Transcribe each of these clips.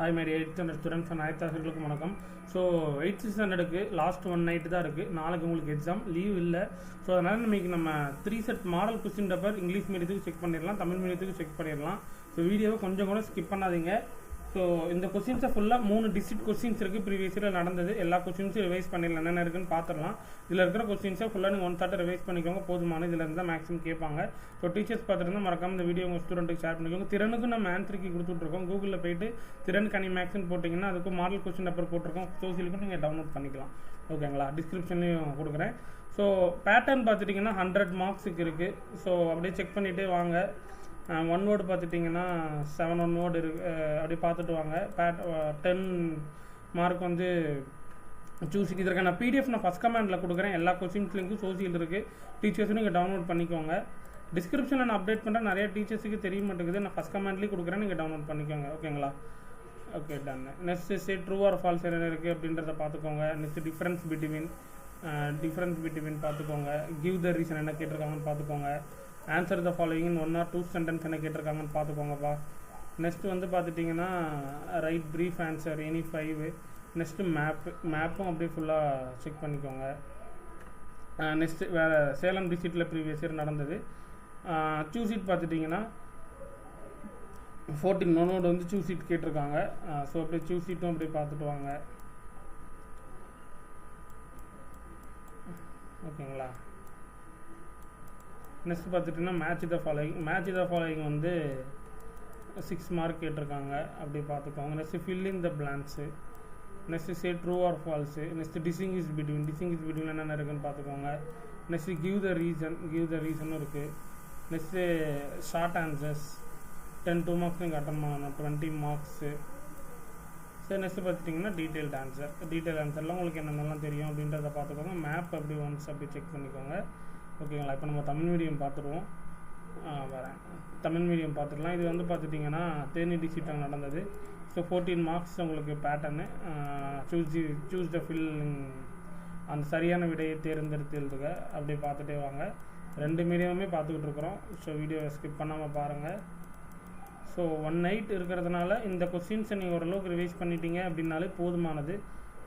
Hi my dear 8th standard students and 9th class வணக்கம். So 8th standardக்கு last one night தான் இருக்குது. நாளைக்கு உங்களுக்கு எக்ஸாம் லீவ் இல்லை. ஸோ அதனால் நம்ம 3 set model question paper English மீடியத்துக்கு செக் பண்ணிடலாம், தமிழ் மீடியத்துக்கு செக் பண்ணிடலாம். ஸோ வீடியோவை கொஞ்சம் கூட ஸ்கிப் பண்ணாதீங்க. ஸோ இந்த கொஸ்டின்ஸை ஃபுல்லாக 3 டிஸ்ட்ரிக்ட் கொஸ்டின்ஸ் இருக்குது. ப்ரீவியஸ் இயரில் நடந்தது எல்லா கொஸ்டின்ஸும் ரிவைஸ் பண்ணிடலாம், என்னென்ன இருக்குன்னு பார்த்துடலாம். இதில் இருக்கிற கொஸ்டின்ஸை ஃபுல்லாக நீங்கள் ஒன் தாட்டை ரிவைஸ் பண்ணிக்கோங்க, போதுமான இதில் இருந்தால் மேக்ஸிமம் கேட்பாங்க. ஸோ டீச்சர்ஸ் பார்த்துட்டு மறக்காம இந்த வீடியோ உங்கள் ஸ்டூடெண்ட்டுக்கு ஷேர் பண்ணிக்கோங்க. திறனுக்கு நம்ம ஆன்சர் கீ கொடுத்துட்ருக்கோம். கூகுளில் போய்ட்டு திறன் கனி மேக்ஸ்ன்னு போட்டிங்கன்னா அதுக்கும் மாடல் கொஸ்டின் பேப்பர் போட்டிருக்கோம். சோசியலுக்கும் நீங்கள் டவுன்லோட் பண்ணிக்கலாம். ஓகேங்களா, டிஸ்கிரிப்ஷன்லேயும் கொடுக்குறேன். ஸோ பேட்டர்ன் பார்த்துட்டிங்கன்னா 100 மார்க்ஸுக்கு இருக்குது. ஸோ அப்படியே செக் பண்ணிகிட்டே வாங்க. 1 வேர்டு பார்த்துட்டிங்கன்னா 7 1 வேர்டு அப்படி பார்த்துட்டு வாங்க. 10 மார்க் வந்து சூஸிங். இதற்கான பிடிஎஃப் நான் ஃபஸ்ட் கமெண்டில் கொடுக்குறேன். எல்லா கொஸ்டின்ஸ் லிங்க்கும் சோசியல் இருக்குது. டீச்சர்ஸும் நீங்கள் டவுன்லோட் பண்ணிக்கோங்க. டிஸ்கிரிப்ஷனில் நான் அப்டேட் பண்ணுறேன், நிறைய டீச்சர்ஸுக்கு தெரிய மாட்டேங்குது. நான் ஃபஸ்ட் கமெண்ட்லேயும் கொடுக்குறேன், நீங்கள் டவுன்லோட் பண்ணிக்கோங்க. ஓகேங்களா, okay done. Next true or false என்ன இருக்குது அப்படின்றத பார்த்துக்கோங்க. நெக்ஸ்ட் டிஃப்ரென்ஸ் பிட்வீன் பார்த்துக்கோங்க. கிவ் த ரீசன் என்ன கேட்டிருக்காங்கன்னு பார்த்துக்கோங்க. Answer the following in 1 or 2 sentence என்ன கேட்டிருக்காங்கன்னு பார்த்துக்கோங்கப்பா. நெக்ஸ்ட் வந்து பார்த்துட்டிங்கன்னா write brief answer any 5. Next மேப்பும் அப்படியே ஃபுல்லாக செக் பண்ணிக்கோங்க. நெக்ஸ்ட்டு வேறு சேலம் டிஸ்ட்ரிக்டில் ப்ரீவியஸ் இயர் நடந்தது. சூஸ் சீட் பார்த்துட்டிங்கன்னா 14 நோனோடு வந்து சூஸ் சீட் கேட்டிருக்காங்க. ஸோ அப்படியே சூஸ் சீட்டும் அப்படியே பார்த்துட்டு வாங்க. ஓகேங்களா, நெக்ஸ்ட் பார்த்துட்டிங்கன்னா மேட்ச் த ஃபாலோயிங் வந்து 6 மார்க் கேட்டிருக்காங்க, அப்படி பார்த்துக்கோங்க. Next fill in the blanks. Next say true or false. Next distinguish between என்னென்ன இருக்குன்னு பார்த்துக்கோங்க. நெக்ஸ்ட்டு கிவ் த ரீசனும் இருக்குது. நெக்ஸ்ட்டு ஷார்ட் ஆன்சர்ஸ் 10 2 மார்க்ஸ் நீங்கள் அட்டன் பண்ணணும், 20 மார்க்ஸு. சரி, நெக்ஸ்ட்டு பார்த்துட்டிங்கன்னா டீட்டெயில்டு ஆன்சர்லாம் உங்களுக்கு என்னென்னலாம் தெரியும் அப்படின்றத பார்த்துக்கோங்க. மேப் அப்படி ஒன்ஸ் அப்படி செக் பண்ணிக்கோங்க. ஓகேங்களா, இப்போ நம்ம தமிழ் மீடியம் பார்த்துருவோம். தமிழ் மீடியம் பார்த்துக்கலாம். இது வந்து பார்த்துட்டிங்கன்னா தேனி டிஸ்ட்ரிக்டில் நடந்தது. ஸோ 14 மார்க்ஸ் உங்களுக்கு பேட்டர்னு. சூஸ் த ஃபில், அந்த சரியான விடையை தேர்ந்தெடுத்து எழுதுக. அப்படியே பார்த்துட்டே வாங்க. 2 மீடியமுமே பார்த்துக்கிட்டு இருக்கிறோம். ஸோ வீடியோவை ஸ்கிப் பண்ணாமல் பாருங்கள். ஸோ 1 நைட் இருக்கிறதுனால இந்த கொஸ்டின்ஸை நீங்கள் ஓரளவுக்கு ரிவைஸ் பண்ணிட்டீங்க அப்படின்னாலே போதுமானது.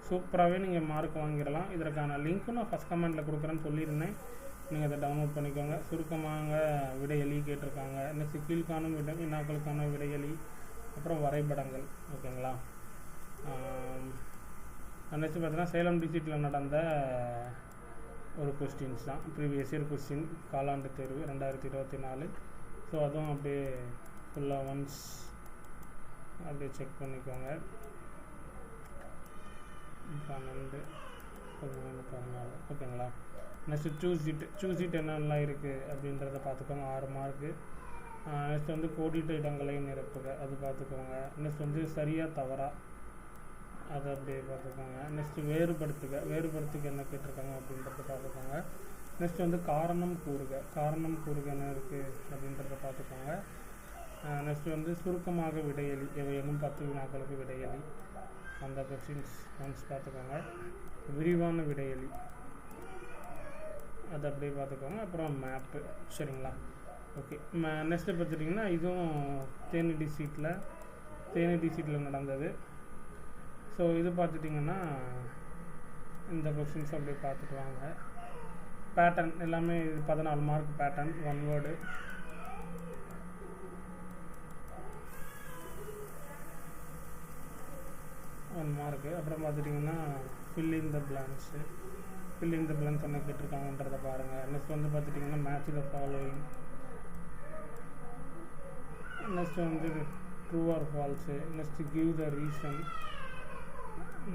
சூப்பராகவே நீங்கள் மார்க் வாங்கிடலாம். இதற்கான லிங்க்கும் நான் ஃபஸ்ட் கமெண்டில் கொடுக்குறேன்னு சொல்லியிருந்தேன், நீங்கள் அதை டவுன்லோட் பண்ணிக்கோங்க. சுருக்கமாக விடையளி கேட்டிருக்காங்க. நெக்ஸ்ட் கீழ்காணும் வினாக்களுக்கான விடையளி, அப்புறம் வரைபடங்கள். ஓகேங்களா, நெக்ஸ்ட் பார்த்தீங்கன்னா சேலம் டிஸ்ட்ரிக்டில் நடந்த ஒரு கொஸ்டின்ஸ் தான், ப்ரீவியஸ் இயர் கொஸ்டின், காலாண்டு தேர்வு 2024. ஸோ அதுவும் அப்படியே ஃபுல்லாக ஒன்ஸ் அப்படியே செக் பண்ணிக்கோங்க. 12 13 14. ஓகேங்களா, நெக்ஸ்ட் சூஸ் சீட் என்னென்னலாம் இருக்குது அப்படின்றத பார்த்துக்கோங்க. 6 மார்க்கு. நெக்ஸ்ட் வந்து கோடிட்ட இடங்களை நிரப்புக, அது பார்த்துக்கோங்க. நெக்ஸ்ட் வந்து சரியாக தவறா, அதை அப்படியே பார்த்துக்கோங்க. நெக்ஸ்ட்டு வேறுபடுத்துக்க என்ன கேட்டிருக்காங்க அப்படின்றத பார்த்துக்கோங்க. நெக்ஸ்ட் வந்து காரணம் கூறுக என்ன இருக்குது அப்படின்றத பார்த்துக்கோங்க. நெக்ஸ்ட் வந்து சுருக்கமாக விடையளி, எவையேனும் 10 வினாக்களுக்கு விடையளி, அந்த கொஸ்டின்ஸ் ஒன்ஸ் பார்த்துக்கோங்க. விரிவான விடையளி, அதை அப்படியே பார்த்துக்கோங்க. அப்புறம் மேப்பு. சரிங்களா, ஓகே. நெக்ஸ்ட்டு பார்த்துட்டிங்கன்னா இதுவும் தேனி டிஸ்ட்ரிக்டில் நடந்தது. ஸோ இது பார்த்துட்டிங்கன்னா இந்த கொஸ்டின்ஸ் அப்படியே பார்த்துட்டு வாங்க. பேட்டர்ன் எல்லாமே 14 மார்க் பேட்டர்ன். 1 வேர்டு. மார்க்கு. அப்புறம் பார்த்துட்டிங்கன்னா ஃபில் இன் த பிளாங்க்ஸ் என்ன கேட்டிருக்காங்கன்றதை பாருங்கள். நெக்ஸ்ட் வந்து பார்த்துட்டிங்கன்னா மேட்ச் த ஃபாலோயிங். நெக்ஸ்ட் வந்து true or false. Next give the reason.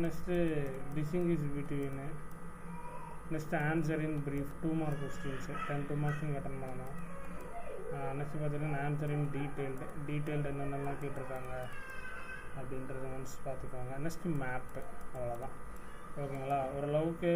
Next distinguish between. Next answer in brief. 2 mark questions, 2 marks நீங்கள் attend பண்ணணும். Next பார்த்திங்கன்னா ஆன்சர் இன் டீட்டெயில்டு என்னென்னலாம் கேட்டிருக்காங்க அப்படின்றத ஒன்ஸ் பார்த்துக்கோங்க. Next map. அவ்வளோதான். ஓகேங்களா, ஓரளவுக்கு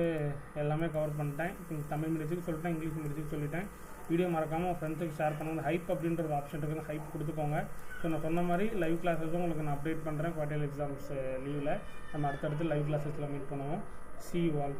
எல்லாமே கவர் பண்ணிட்டேன். தமிழ் மீடியத்துக்கு சொல்லிட்டேன், இங்கிலீஷ் மீடியத்துக்கு சொல்லிட்டேன். வீடியோ மறக்காமல் உங்கள் ஃப்ரெண்ட்ஸுக்கு ஷேர் பண்ணுங்கள். ஹைப் அப்படின்ற ஒரு ஆப்ஷன் இருக்குது, ஹைப் கொடுத்துக்கோங்க. ஸோ நான் சொன்ன மாதிரி லைவ் கிளாஸஸும் உங்களுக்கு நான் அப்டேட் பண்ணுறேன். குவார்டர்லி எக்ஸாம்ஸ் லீவில் நம்ம அடுத்தடுத்து லைவ் கிளாஸஸில் மீட் பண்ணுவோம். See you all.